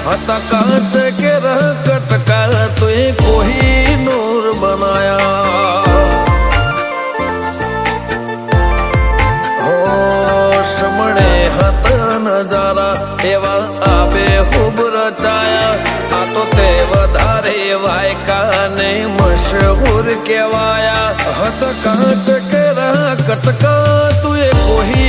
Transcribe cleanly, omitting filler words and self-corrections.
हता कांच के रह कटका तुए कोही नूर बनाया हो समणे हत नजारा एवा आबे खूब रचाया आ तो ते वधारे वायका ने मशहूर केवाया हत कांच के रह कटका तुए कोही